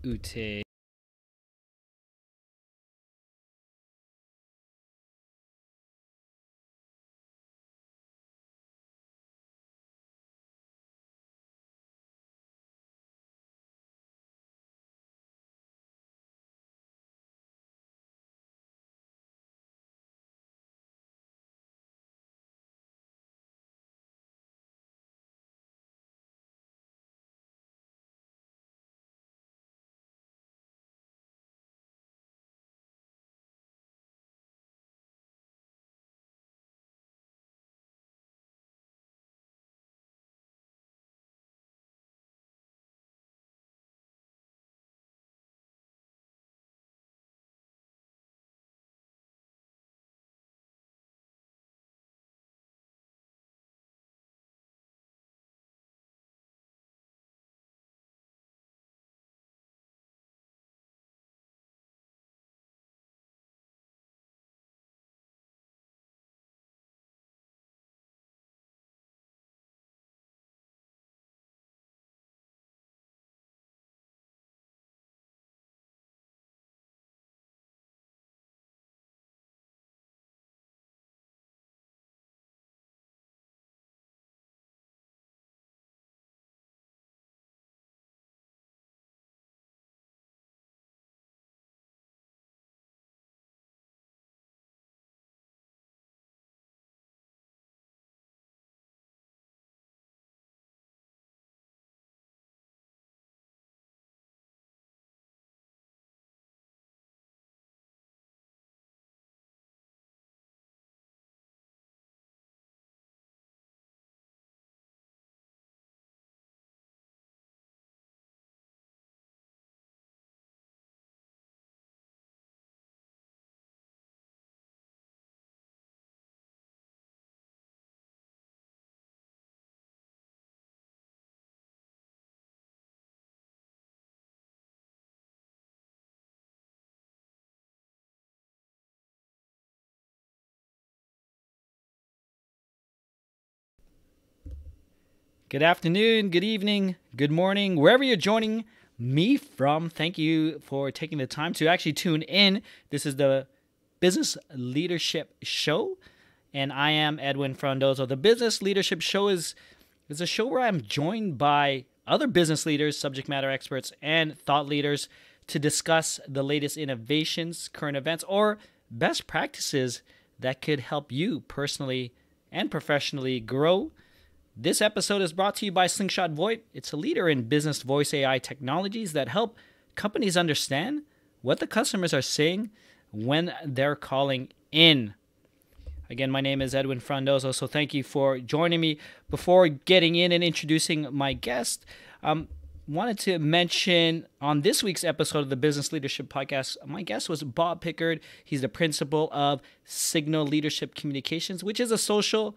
Ute. Good afternoon, good evening, good morning, wherever you're joining me from. Thank you for taking the time to actually tune in. This is the Business Leadership Show, and I am Edwin Frondozo. The Business Leadership Show is a show where I'm joined by other business leaders, subject matter experts, and thought leaders to discuss the latest innovations, current events, or best practices that could help you personally and professionally grow. This episode is brought to you by Slingshot VoIP. It's a leader in business voice AI technologies that help companies understand what the customers are saying when they're calling in. Again, my name is Edwin Frondozo, so thank you for joining me. Before getting in and introducing my guest, wanted to mention on this week's episode of the Business Leadership Podcast, my guest was Bob Pickard. He's the principal of Signal Leadership Communications, which is a social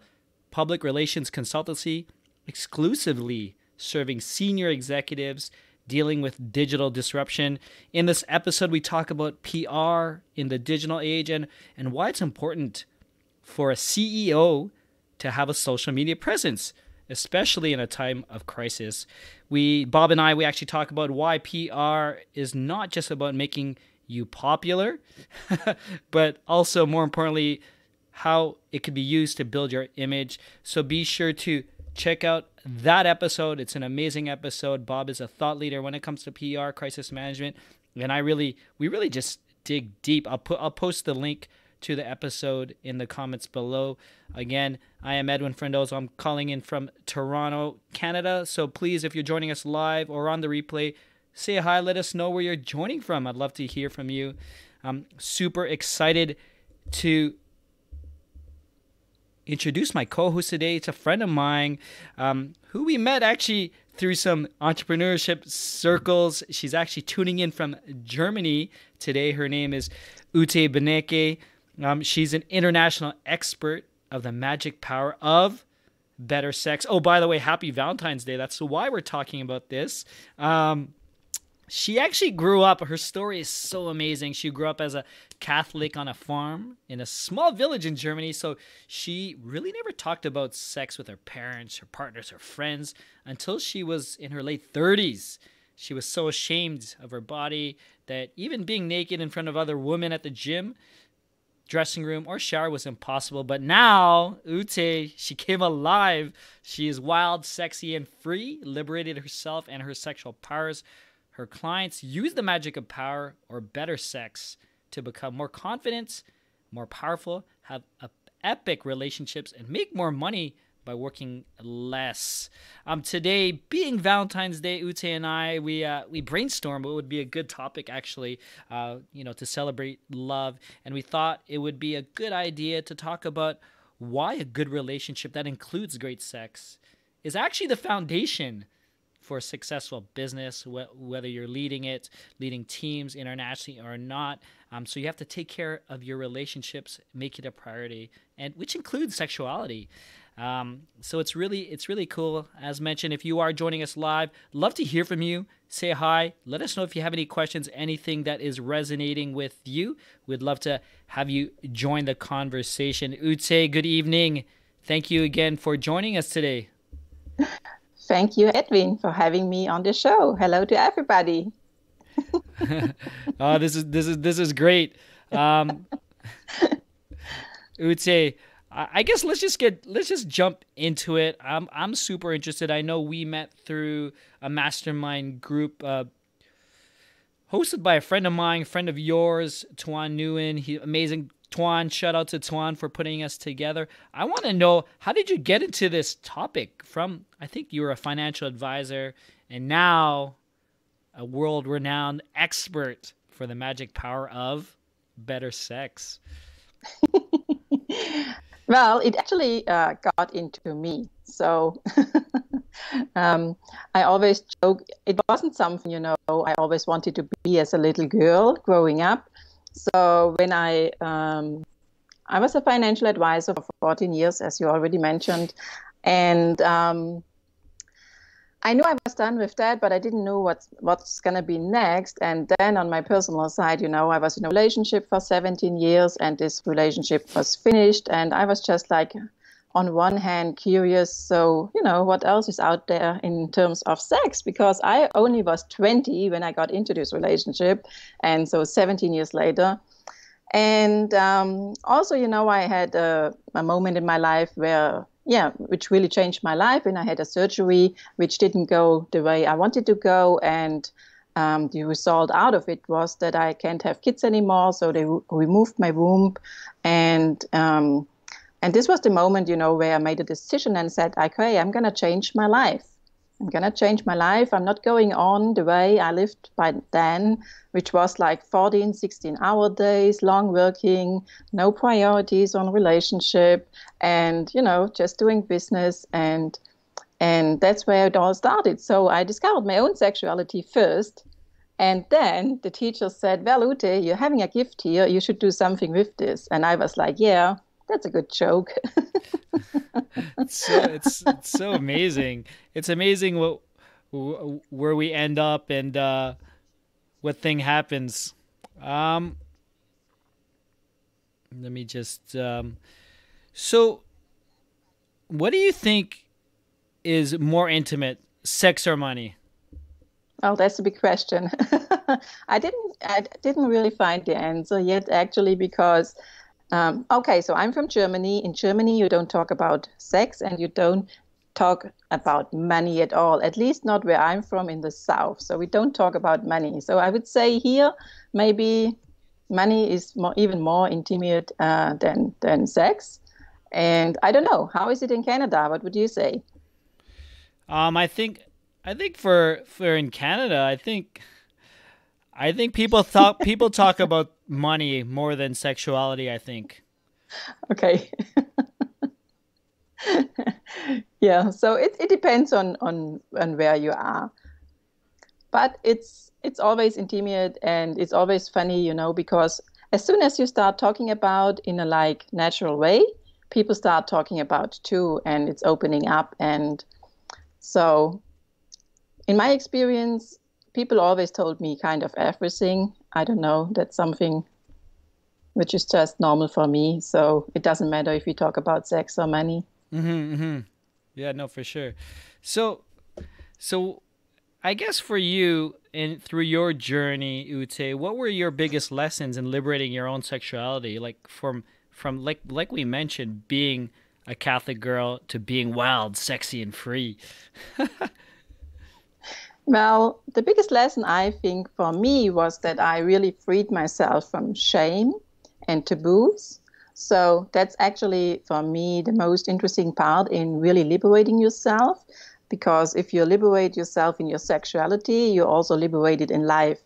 public relations consultancy exclusively serving senior executives dealing with digital disruption. In this episode, we talk about PR in the digital age and why it's important for a CEO to have a social media presence, especially in a time of crisis. Bob and I actually talk about why PR is not just about making you popular, but also more importantly, how it could be used to build your image. So be sure to check out that episode. It's an amazing episode. Bob is a thought leader when it comes to PR, crisis management, and we really just dig deep. I'll post the link to the episode in the comments below. Again, I am Edwin Frondozo. I'm calling in from Toronto, Canada. So please, if you're joining us live or on the replay, say hi. Let us know where you're joining from. I'd love to hear from you. I'm super excited to introduce my co-host today. It's a friend of mine who we met actually through some entrepreneurship circles. She's actually tuning in from Germany today. Her name is Ute Beneke. She's an international expert of the magic power of better sex. Oh, by the way, happy Valentine's Day. That's why we're talking about this. She actually grew up, her story is so amazing. She grew up as a Catholic on a farm in a small village in Germany. So she really never talked about sex with her parents, her partners, her friends until she was in her late 30s. She was so ashamed of her body that even being naked in front of other women at the gym, dressing room, or shower was impossible. But now, Ute, she came alive. She is wild, sexy, and free, liberated herself and her sexual powers. Her clients use the magic of power or better sex to become more confident, more powerful, have epic relationships, and make more money by working less. Today, being Valentine's Day, Ute and I, we brainstormed what would be a good topic, actually, to celebrate love. And we thought it would be a good idea to talk about why a good relationship that includes great sex is actually the foundation for a successful business, whether you're leading teams internationally or not. So you have to take care of your relationships, make it a priority, and which includes sexuality. So it's really cool. As mentioned, if you are joining us live, love to hear from you. Say hi. Let us know if you have any questions, anything that is resonating with you. We'd love to have you join the conversation. Ute, good evening. Thank you again for joining us today. Thank you, Edwin, for having me on the show. Hello to everybody. Oh, this is great. Ute, I guess let's just jump into it. I'm super interested. I know we met through a mastermind group hosted by a friend of mine, friend of yours, Tuan Nguyen. Amazing. Tuan, shout out to Tuan for putting us together. I want to know, how did you get into this topic from, I think you were a financial advisor and now a world-renowned expert for the magic power of better sex? Well, it actually got into me. So I always joke, it wasn't something, I always wanted to be as a little girl growing up. So when I was a financial advisor for 14 years, as you already mentioned, and I knew I was done with that, but I didn't know what's going to be next. And then on my personal side, I was in a relationship for 17 years, and this relationship was finished. And I was just like, on one hand, curious. So, what else is out there in terms of sex? Because I only was 20 when I got into this relationship. And so 17 years later. And also, I had a moment in my life which really changed my life. And I had a surgery which didn't go the way I wanted to go. And the result out of it was that I can't have kids anymore. So they removed my womb. And this was the moment, where I made a decision and said, okay, I'm going to change my life. I'm going to change my life. I'm not going on the way I lived by then, which was like 14, 16-hour days, long working, no priorities on relationship, and, just doing business. And that's where it all started. So I discovered my own sexuality first. And then the teacher said, well, Ute, you're having a gift here. You should do something with this. And I was like, yeah, that's a good joke. It's so amazing. It's amazing where we end up and what thing happens. Let me just. So, what do you think is more intimate, sex or money? Oh, that's a big question. I didn't really find the answer yet, actually, because. Okay, so I'm from Germany. In Germany, you don't talk about sex and you don't talk about money at all, at least not where I'm from in the South. So we don't talk about money. So I would say here, maybe money is even more intimate than sex. And I don't know, how is it in Canada? What would you say? I think for in Canada, I think people talk about money more than sexuality, I think. Okay. Yeah, so it depends on where you are. But it's always intimate and it's always funny, because as soon as you start talking about in a natural way, people start talking about too, and it's opening up. And so in my experience, people always told me kind of everything. I don't know, that's something which is just normal for me. So it doesn't matter if we talk about sex or money. Mm-hmm, mm-hmm. Yeah, no, for sure. So I guess for you and through your journey, Ute, what were your biggest lessons in liberating your own sexuality? Like from like we mentioned, being a Catholic girl to being wild, sexy, and free. Well, the biggest lesson I think for me was that I really freed myself from shame and taboos. So that's actually for me the most interesting part in really liberating yourself. Because if you liberate yourself in your sexuality, you also liberate it in life.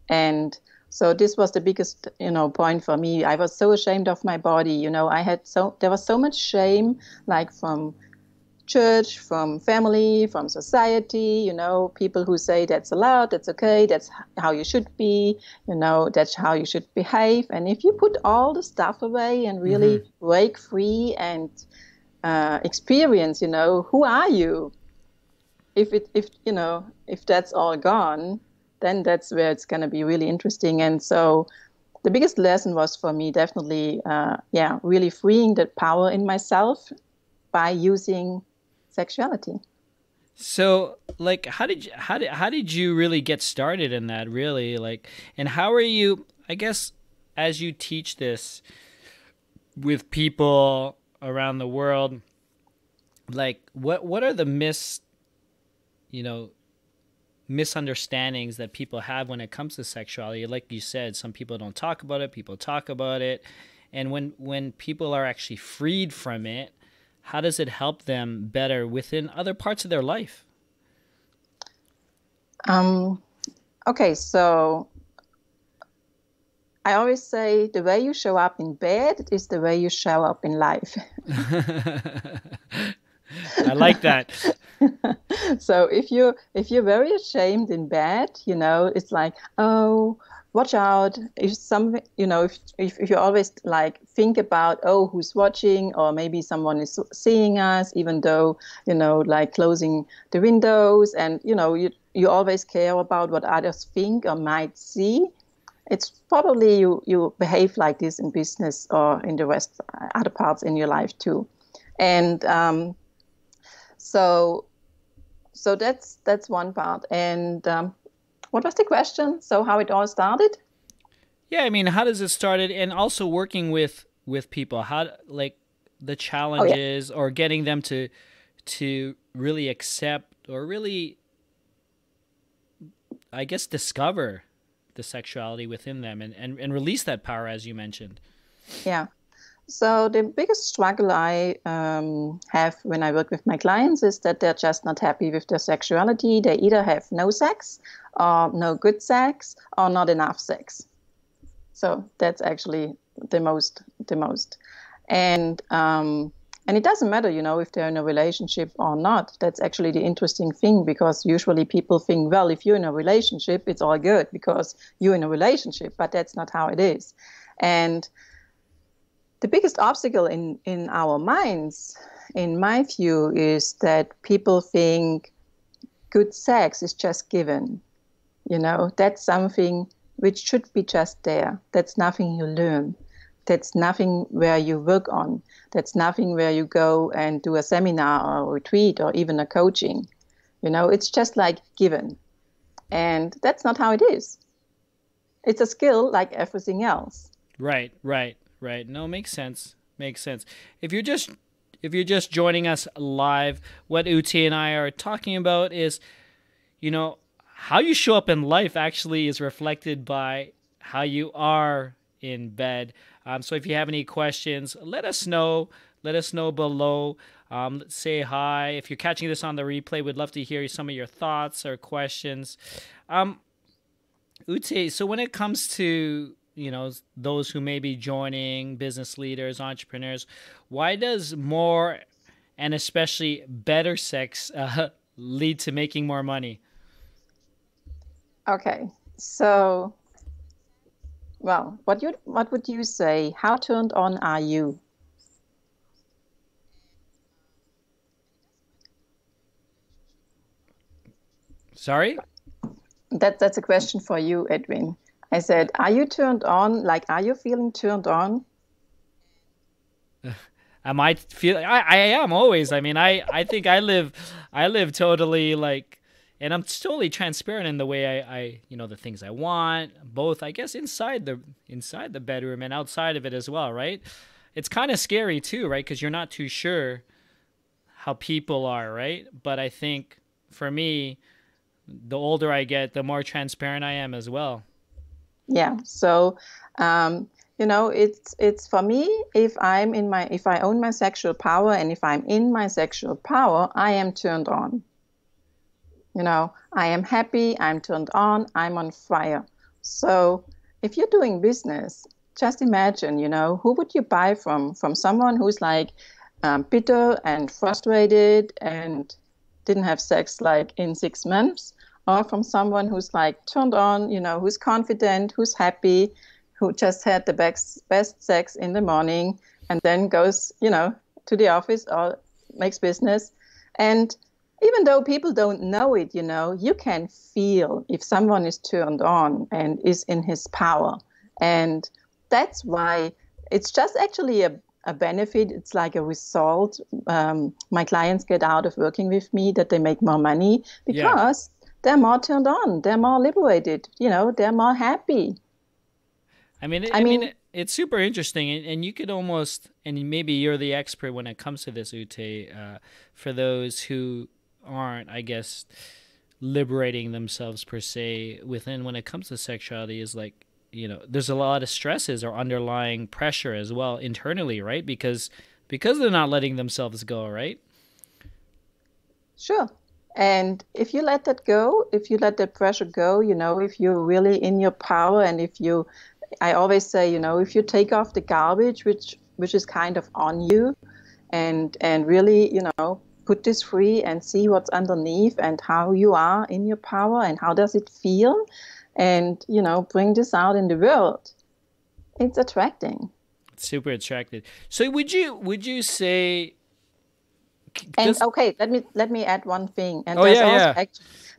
And so this was the biggest, point for me. I was so ashamed of my body. There was so much shame, like from church, from family, from society, people who say that's allowed, that's okay, that's how you should be, that's how you should behave. And if you put all the stuff away and Hmm. really break free and experience, who are you? If that's all gone, then that's where it's going to be really interesting. And so the biggest lesson was for me definitely, really freeing that power in myself by using sexuality. So, like, how did you really get started in that? Really, like, and how are you? I guess as you teach this with people around the world, like, what are the you know, misunderstandings that people have when it comes to sexuality? Like you said, some people don't talk about it. People talk about it, and when people are actually freed from it, how does it help them better within other parts of their life? Um, okay, so I always say the way you show up in bed is the way you show up in life. I like that. So if you're very ashamed in bed, it's like, oh, watch out. If some, if you always like think about, oh, who's watching, or maybe someone is seeing us, even though, like closing the windows, and you always care about what others think or might see. It's probably you behave like this in business or in the rest other parts in your life too. And so so that's one part. And what was the question? So how it all started? Yeah, I mean, how does it started, and also working with people, how like the Oh yeah. challenges or getting them to really accept or really, I guess, discover the sexuality within them and release that power, as you mentioned. Yeah. So the biggest struggle I have when I work with my clients is that they're just not happy with their sexuality. They either have no sex, or no good sex, or not enough sex. So that's actually the most. And and it doesn't matter, if they're in a relationship or not. That's actually the interesting thing, because usually people think, well, if you're in a relationship, it's all good because you're in a relationship, but that's not how it is. And the biggest obstacle in our minds, in my view, is that people think good sex is just given. That's something which should be just there. That's nothing you learn. That's nothing where you work on. That's nothing where you go and do a seminar or a retreat or even a coaching. It's just like given. And that's not how it is. It's a skill like everything else. Right, right, right. No, makes sense. Makes sense. If you're just if you're just joining us live, what Uti and I are talking about is, you know, how you show up in life actually is reflected by how you are in bed. So if you have any questions, let us know. Let us know below. Say hi. If you're catching this on the replay, we'd love to hear some of your thoughts or questions. Um, Ute, so when it comes to those who may be joining, business leaders, entrepreneurs, why does more and especially better sex lead to making more money? Okay. So, well, what would you say? How turned on are you? Sorry. That's a question for you, Edwin. I Uh, said, are you turned on? Like, are you feeling turned on? I might feel I am always. I mean, I think I live totally like and I'm totally transparent in the way I you know, the things I want, both I guess inside the bedroom and outside of it as well, right? It's kind of scary too, right? Because you're not too sure how people are, right? But I think for me, the older I get, the more transparent I am as well. Yeah. So, you know, it's for me, if I own my sexual power and if I'm in my sexual power, I am turned on. You know, I am happy, I'm turned on, I'm on fire. So if you're doing business, just imagine, you know, who would you buy from? From someone who's like bitter and frustrated and didn't have sex like in 6 months, or from someone who's like turned on, you know, who's confident, who's happy, who just had the best sex in the morning and then goes, you know, to the office or makes business. And even though people don't know it, you know, you can feel if someone is turned on and is in his power. And that's why it's just actually a benefit. It's like a result my clients get out of working with me, that they make more money Yeah. because they're more turned on, they're more liberated, you know, they're more happy. I mean, It's super interesting, and you could almost, and maybe you're the expert when it comes to this, Ute, for those who aren't, I guess, liberating themselves per se within when it comes to sexuality is like, you know, there's a lot of stresses or underlying pressure as well internally, right? Because they're not letting themselves go, right? sure. And if you let that go, if you let that pressure go, you know, if you're really in your power, and if you, I always say, you know, if you take off the garbage, which is kind of on you, and really, you know, put this free and see what's underneath and how you are in your power and how does it feel, and you know, bring this out in the world. It's attracting. Super attracted. So would you say And just okay, let me add one thing. And oh yeah, yeah.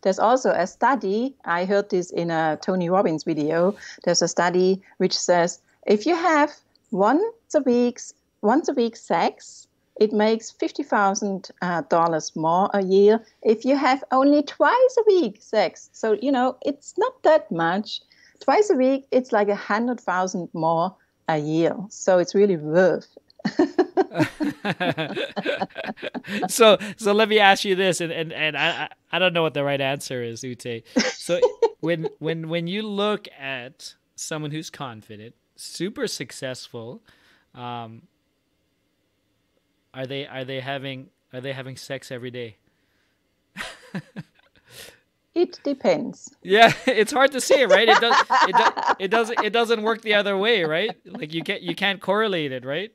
there's also a study. I heard this in a Tony Robbins video. There's a study which says if you have once a week once a week sex, it makes $50,000 more a year. If you have only twice a week sex, so you know it's not that much. Twice a week, it's like 100,000 more a year. So it's really worth. So let me ask you this, and I don't know what the right answer is, Ute. So when you look at someone who's confident, super successful, um, are they having sex every day? It depends. Yeah, it's hard to say, right? It doesn't work the other way, right? Like you can't correlate it, right?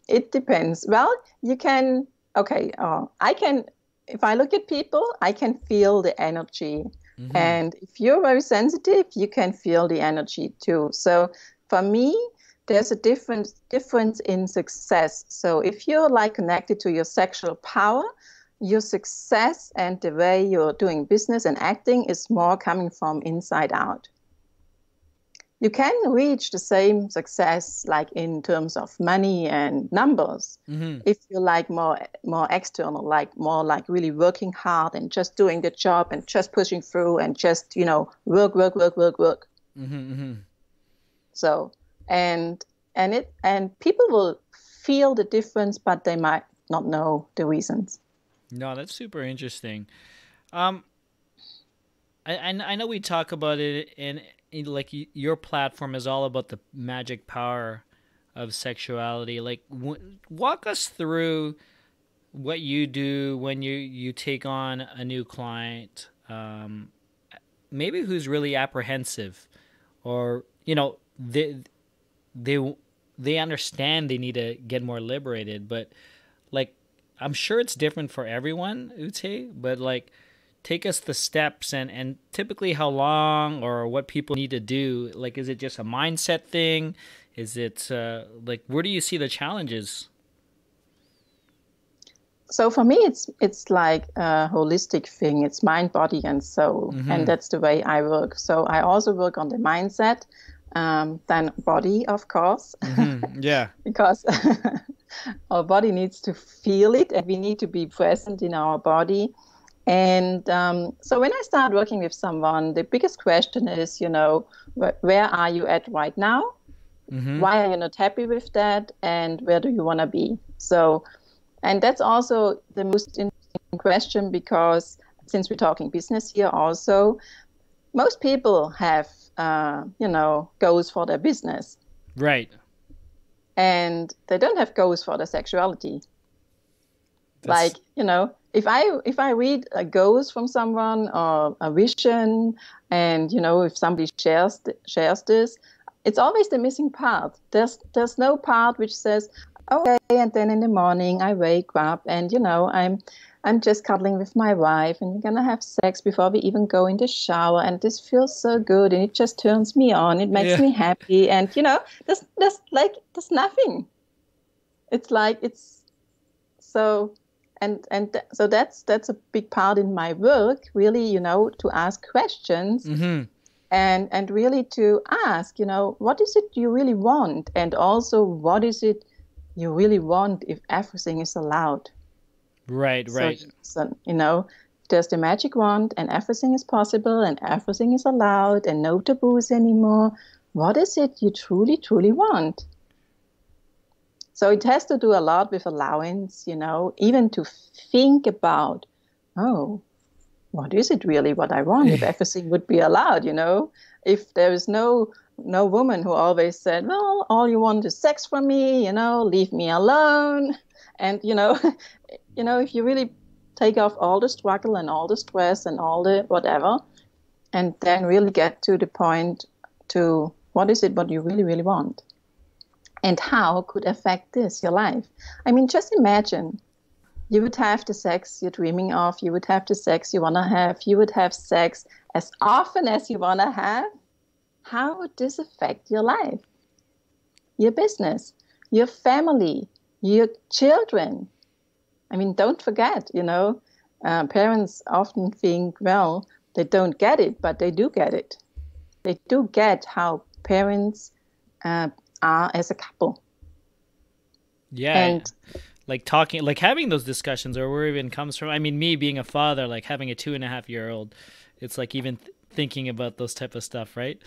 It depends. Well, you can, okay, I can, if I look at people, I can feel the energy. Mm-hmm. And if you're very sensitive, you can feel the energy too. So for me, there's a difference in success. So if you're like connected to your sexual power, your success and the way you're doing business and acting is more coming from inside out. You can reach the same success like in terms of money and numbers Mm-hmm. if you like more external, like more like really working hard and just doing the job and just pushing through and just, you know, work. Mm-hmm. Mm-hmm. So and people will feel the difference, but they might not know the reasons. No, that's super interesting. Um, I know we talk about it in like your platform is all about the magic power of sexuality. Like, walk us through what you do when you take on a new client, maybe who's really apprehensive, or you know they they understand they need to get more liberated, but like I'm sure it's different for everyone, Ute, but like take us the steps and typically how long or what people need to do. Like, is it just a mindset thing? Is it like where do you see the challenges? So for me, it's like a holistic thing. It's mind, body, and soul, and Mm-hmm. that's the way I work. So I also work on the mindset, then body, of course, Mm-hmm. Yeah. because Our body needs to feel it, and we need to be present in our body. And so when I start working with someone, the biggest question is, where are you at right now? Mm-hmm. Why are you not happy with that? And where do you want to be? So, and that's also the most interesting question, because since we're talking business here also, most people have, goals for their business. Right. And they don't have goals for their sexuality. That's... If I read a goals from someone or a vision, and if somebody shares this, it's always the missing part. There's no part which says, okay, and then in the morning I wake up and I'm just cuddling with my wife, and we're gonna have sex before we even go in the shower, and this feels so good, and it just turns me on, it makes Yeah. me happy, and there's nothing. It's like it's so. So that's a big part in my work, really, to ask questions, Mm-hmm. and really to ask, what is it you really want? And also, what is it you really want if everything is allowed? Right, So, right. there's the magic wand, and everything is possible, and everything is allowed, and no taboos anymore. What is it you truly, truly want? So it has to do a lot with allowance, even to think about, oh, what is it really what I want if everything would be allowed, If there is no woman who always said, well, all you want is sex from me, leave me alone. And, if you really take off all the struggle and all the stress and all the whatever, and then really get to the point to what is it what you really, really want? And how could affect this your life? I mean, just imagine you would have the sex you're dreaming of, you would have the sex you want to have, you would have sex as often as you want to have. How would this affect your life, your business, your family, your children? I mean, don't forget, parents often think, well, they don't get it, but they do get it. They do get how parents are as a couple. Yeah. And Like talking, like having those discussions, or where it even comes from. I mean, me being a father, like having a 2.5-year-old, it's like even thinking about those type of stuff, right?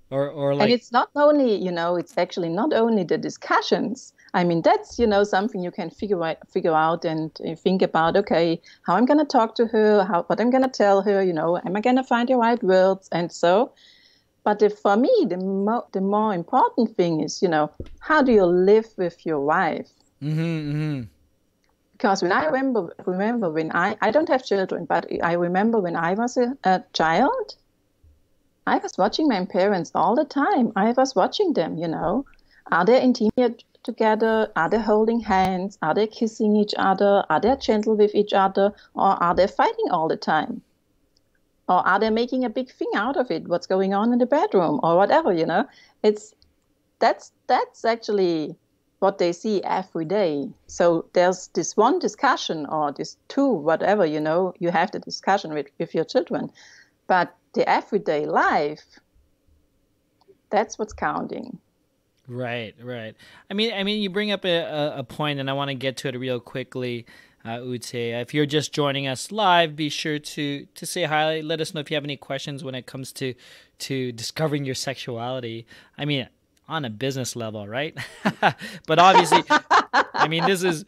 Or and like... it's not only, it's actually not only the discussions. I mean, that's, something you can figure out and think about, okay, how I'm going to talk to her, what I'm going to tell her, am I going to find the right words? And so, but for me, the more important thing is, how do you live with your wife? Mm-hmm, mm-hmm. Because when I remember when I don't have children, but I remember when I was a child, I was watching my parents all the time. I was watching them, Are they intimate together? Are they holding hands? Are they kissing each other? Are they gentle with each other? Or are they fighting all the time? Or are they making a big thing out of it? What's going on in the bedroom or whatever, It's that's actually what they see every day. So there's this one discussion or this two, whatever, you have the discussion with your children. But the everyday life, that's what's counting. Right, right. I mean, you bring up a point, and I want to get to it real quickly. Ute, if you're just joining us live, be sure to say hi. Let us know if you have any questions when it comes to discovering your sexuality. I mean, on a business level, right? But obviously, I mean, this is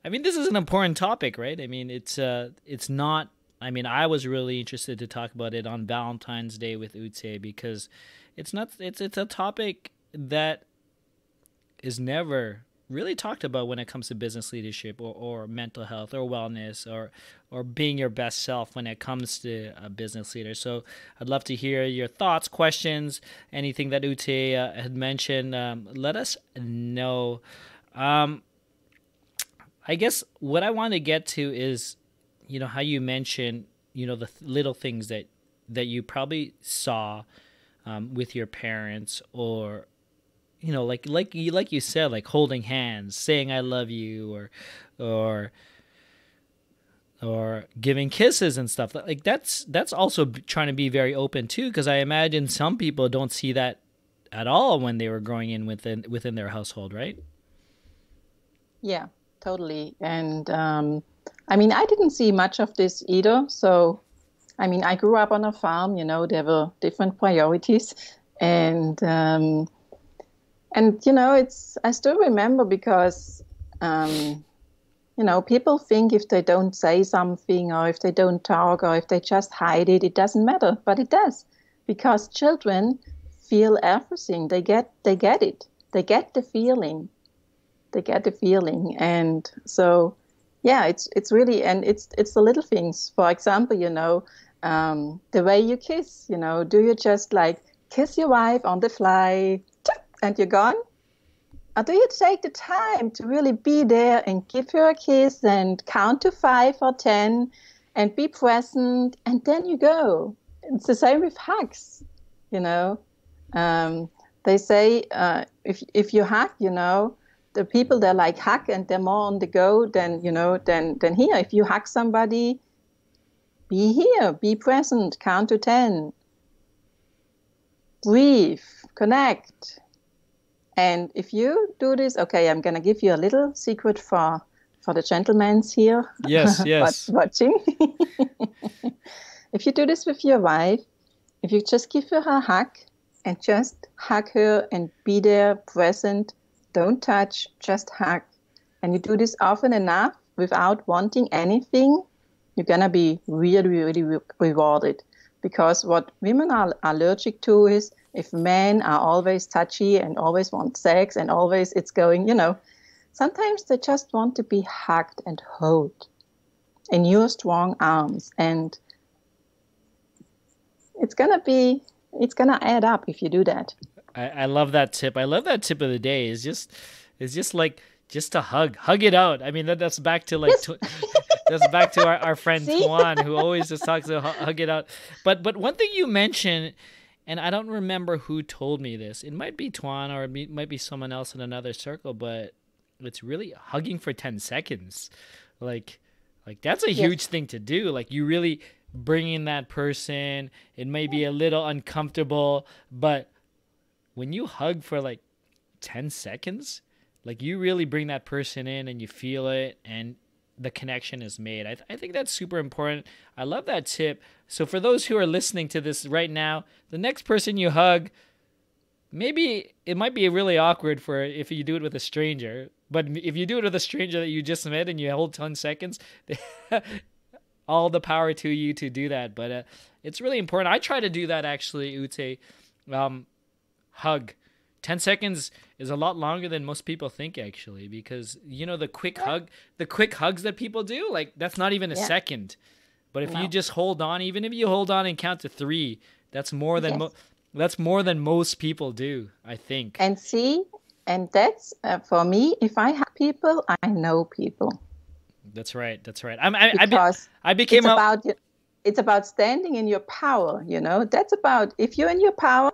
an important topic, right? I mean, it's not. I mean, I was really interested to talk about it on Valentine's Day with Ute, because it's not. It's a topic that is never really talked about when it comes to business leadership, or mental health, or wellness, or being your best self when it comes to a business leader. So I'd love to hear your thoughts, questions, anything that Ute had mentioned. Let us know. I guess what I want to get to is, how you mentioned, the little things that you probably saw with your parents, or like you said, like holding hands, saying I love you, or giving kisses and stuff. Like that's also trying to be very open too, because I imagine some people don't see that at all when they were growing in within their household, right? Yeah, totally. And I mean, I didn't see much of this either. So, I mean, I grew up on a farm, there were different priorities. And it's I still remember because people think if they don't say something or if they don't talk or if they just hide it, it doesn't matter. But it does because children feel everything. They get it. They get the feeling. They get the feeling. And so yeah, it's really, and it's the little things. For example, the way you kiss, do you just like kiss your wife on the fly and you're gone? Or do you take the time to really be there and give her a kiss and count to 5 or 10 and be present and then you go? It's the same with hugs, you know. Um, they say if you hug, the people they're like hug and they're more on the go than here. If you hug somebody, be here, be present, count to 10, breathe, connect. And if you do this, okay, I'm gonna give you a little secret for the gentlemen's here, Yes, but yes. watching. If you do this with your wife, if you just give her a hug and just hug her and be there, present, don't touch, just hug, and you do this often enough without wanting anything, you're gonna be really, really rewarded. Because what women are allergic to is if men are always touchy and always want sex and always it's going, sometimes they just want to be hugged and held in your strong arms. And it's gonna add up if you do that. I love that tip. I love that tip of the day. It's just like just to hug it out. I mean that's back to like Yes. that's back to our friend See? Tuan who always just talks about hug it out. But one thing you mentioned, and I don't remember who told me this. It might be Tuan or it might be someone else in another circle, but it's really hugging for 10 seconds. Like that's a Yes. huge thing to do. Like you really bringing that person. It may be a little uncomfortable, but when you hug for like 10 seconds, like you really bring that person in and you feel it and the connection is made. I think that's super important. I love that tip. So for those who are listening to this right now, the next person you hug, maybe it might be really awkward for if you do it with a stranger, but if you do it with a stranger that you just met and you hold 10 seconds, all the power to you to do that. But it's really important. I try to do that actually, Ute. Um, hug. 10 seconds is a lot longer than most people think actually because Yeah. the quick hugs that people do, like that's not even a Yeah. second. But if you No. just hold on, even if you hold on and count to 3, that's more than Yes. that's more than most people do, I think. And see, and that's for me. If I have people, I know people That's right. That's right. because I it's became a about it's about standing in your power. That's about if you're in your power.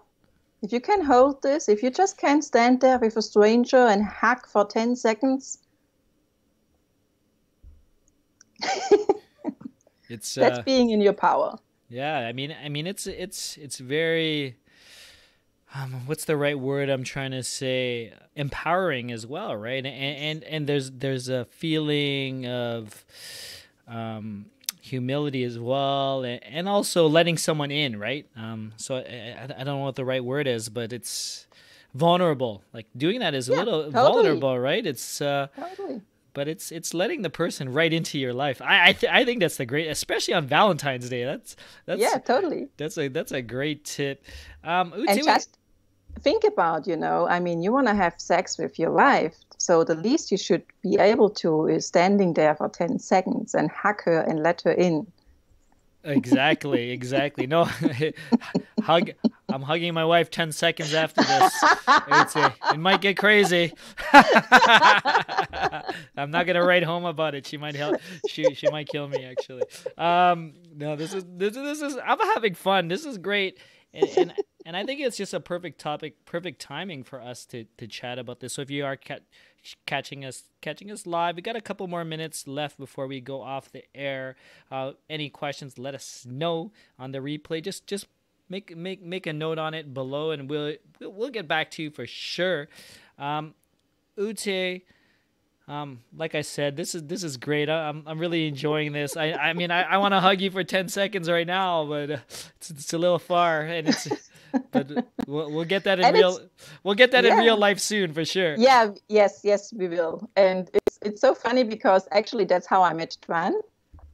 If you can hold this, if you just can stand there with a stranger and hug for 10 seconds, it's that's being in your power. yeah, I mean it's very what's the right word I'm trying to say? Empowering as well, right? And there's a feeling of humility as well, and also letting someone in, right? So I don't know what the right word is, but it's vulnerable. Like doing that is a Yeah, little totally. vulnerable, right? It's Totally. but it's letting the person right into your life. I think that's the great, especially on Valentine's Day. That's Yeah, totally. that's a great tip. And Uti, just think about, I mean, you want to have sex with your wife. So the least you should be able to is standing there for 10 seconds and hug her and let her in. exactly, exactly. No, hug. I'm hugging my wife 10 seconds after this. It might get crazy. I'm not gonna write home about it. She might help. She might kill me actually. No, this is. I'm having fun. This is great, and I think it's just a perfect topic, perfect timing for us to chat about this. So if you are catching us live, we got a couple more minutes left before we go off the air. Any questions? Let us know on the replay. Just make a note on it below, and we'll get back to you for sure. Ute, Like I said, this is great. I'm really enjoying this. I mean, I want to hug you for 10 seconds right now, but it's a little far, and it's but we'll get that in And real it's we'll get that in real yeah. life soon for sure. Yeah, yes, we will. And it's so funny because actually that's how I met Twan.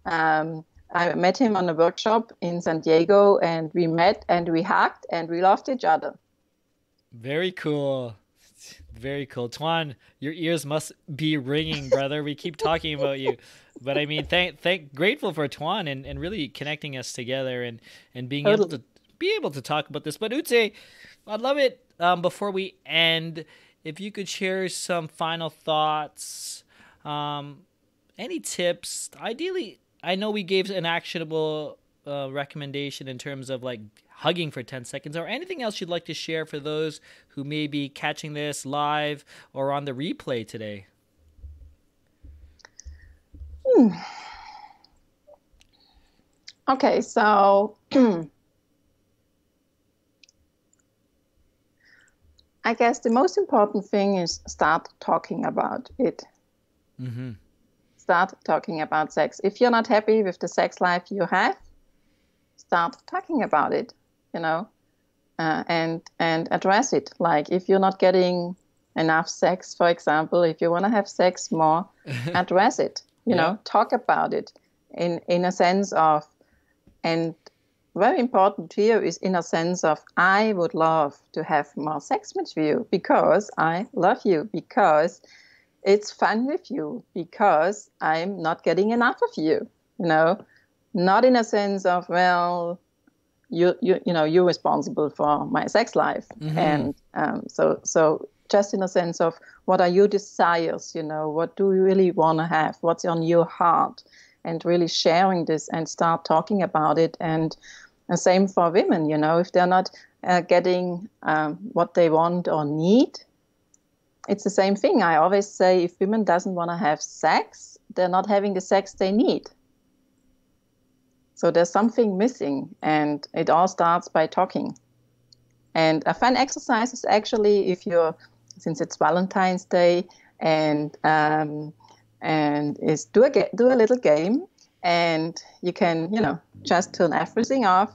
I met him on a workshop in San Diego, and we met and we hugged and we loved each other. Very cool. Very cool. Tuan, your ears must be ringing, brother. We keep talking about you. But I mean, grateful for Tuan and really connecting us together and being Totally. able to talk about this. But Ute, I'd love it before we end, if you could share some final thoughts, any tips. Ideally, I know we gave an actionable recommendation in terms of like hugging for 10 seconds, or anything else you'd like to share for those who may be catching this live or on the replay today. Okay, so I guess the most important thing is start talking about it. Mm-hmm. Start talking about sex. If you're not happy with the sex life you have, start talking about it, you know, and address it. Like if you're not getting enough sex, for example, if you want to have sex more, address it, you Yeah. know, talk about it in a sense of, and very important here is in a sense of, I would love to have more sex with you because I love you, because it's fun with you, because I'm not getting enough of you, you know, not in a sense of, well, you know, you're responsible for my sex life. Mm-hmm. And so just in a sense of, what are your desires, you know, what do you really want to have, what's on your heart, and really sharing this and start talking about it. And the same for women, you know, if they're not getting what they want or need, it's the same thing. I always say, if women doesn't want to have sex, they're not having the sex they need. So there's something missing, and it all starts by talking. And a fun exercise is actually, if you're, since it's Valentine's Day, and is do a little game, and you can, you know, just turn everything off,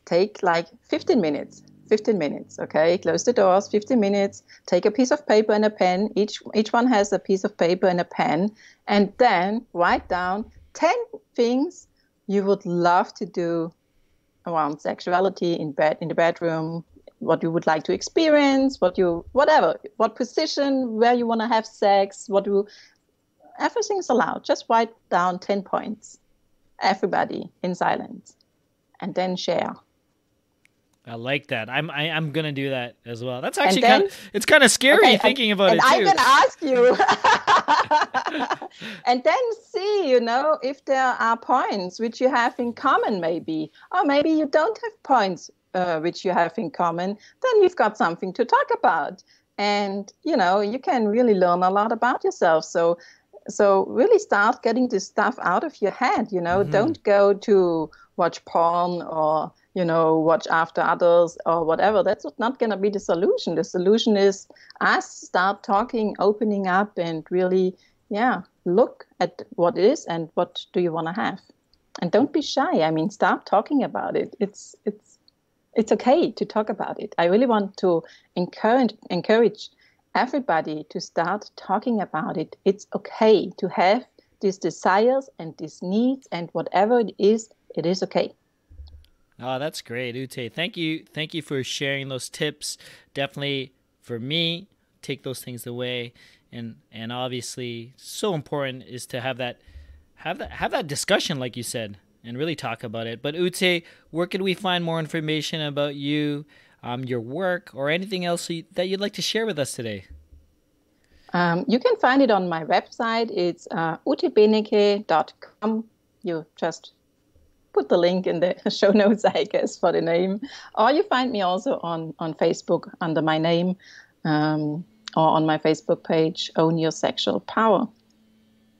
take like 15 minutes. 15 minutes, okay? Close the doors, 15 minutes, take a piece of paper and a pen. Each one has a piece of paper and a pen, and then write down 10 things you would love to do around sexuality in bed, in the bedroom, what you would like to experience, what position, where you want to have sex, everything's allowed. Just write down 10 points, everybody in silence, and then share. I like that. I'm gonna do that as well. That's And actually then, it's kind of scary okay, thinking about and it I'm too. gonna ask you, and then see, you know, if there are points which you have in common, maybe, or maybe you don't have points which you have in common. Then you've got something to talk about, and you know, you can really learn a lot about yourself. So really start getting this stuff out of your head. You know, Mm-hmm. don't go to watch porn or, you know, watch after others or whatever. That's not going to be the solution. The solution is us start talking, opening up, and really, yeah, look at what it is and what do you want to have. And don't be shy. I mean, start talking about it. It's okay to talk about it. I really want to encourage everybody to start talking about it. It's okay to have these desires and these needs, and whatever it is okay. Oh, that's great, Ute. Thank you for sharing those tips. Definitely for me, take those things away, and obviously, so important is to have that discussion, like you said, and really talk about it. But Ute, where can we find more information about you, your work, or anything else that you'd like to share with us today? You can find it on my website. It's utebeneke.com. You just put the link in the show notes, I guess, for the name. Or you find me also on Facebook under my name, or on my Facebook page, Own Your Sexual Power.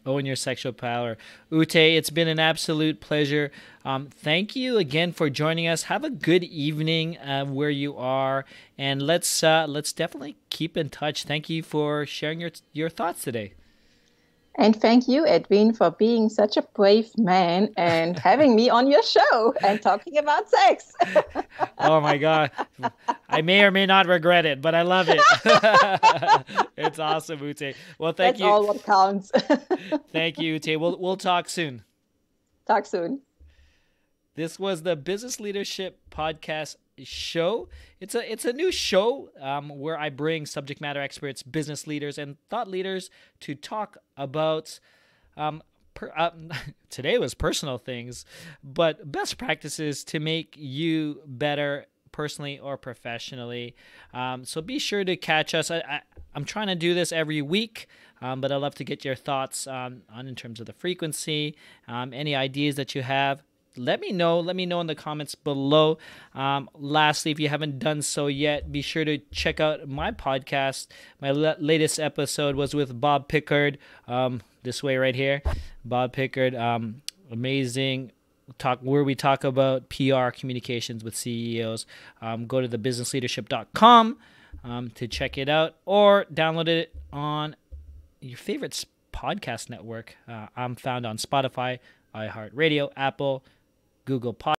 Own Your Sexual Power. Ute, it's been an absolute pleasure. Thank you again for joining us. Have a good evening where you are, and let's definitely keep in touch. Thank you for sharing your thoughts today. And thank you, Edwin, for being such a brave man and having me on your show and talking about sex. Oh my God. I may or may not regret it, but I love it. It's awesome, Ute. Well, thank That's you. all what counts. Thank you, Ute. We'll talk soon. Talk soon. This was the Business Leadership Podcast show. It's a new show where I bring subject matter experts, business leaders, and thought leaders to talk about today was personal things, but best practices to make you better personally or professionally. So be sure to catch us. I'm trying to do this every week, but I'd love to get your thoughts on in terms of the frequency, any ideas that you have. Let me know. Let me know in the comments below. Lastly, if you haven't done so yet, be sure to check out my podcast. My latest episode was with Bob Pickard. This way right here, Bob Pickard. Amazing talk where we talk about PR communications with CEOs. Go to thebusinessleadership.com to check it out or download it on your favorite podcast network. I'm found on Spotify, iHeartRadio, Apple, Google Podcast.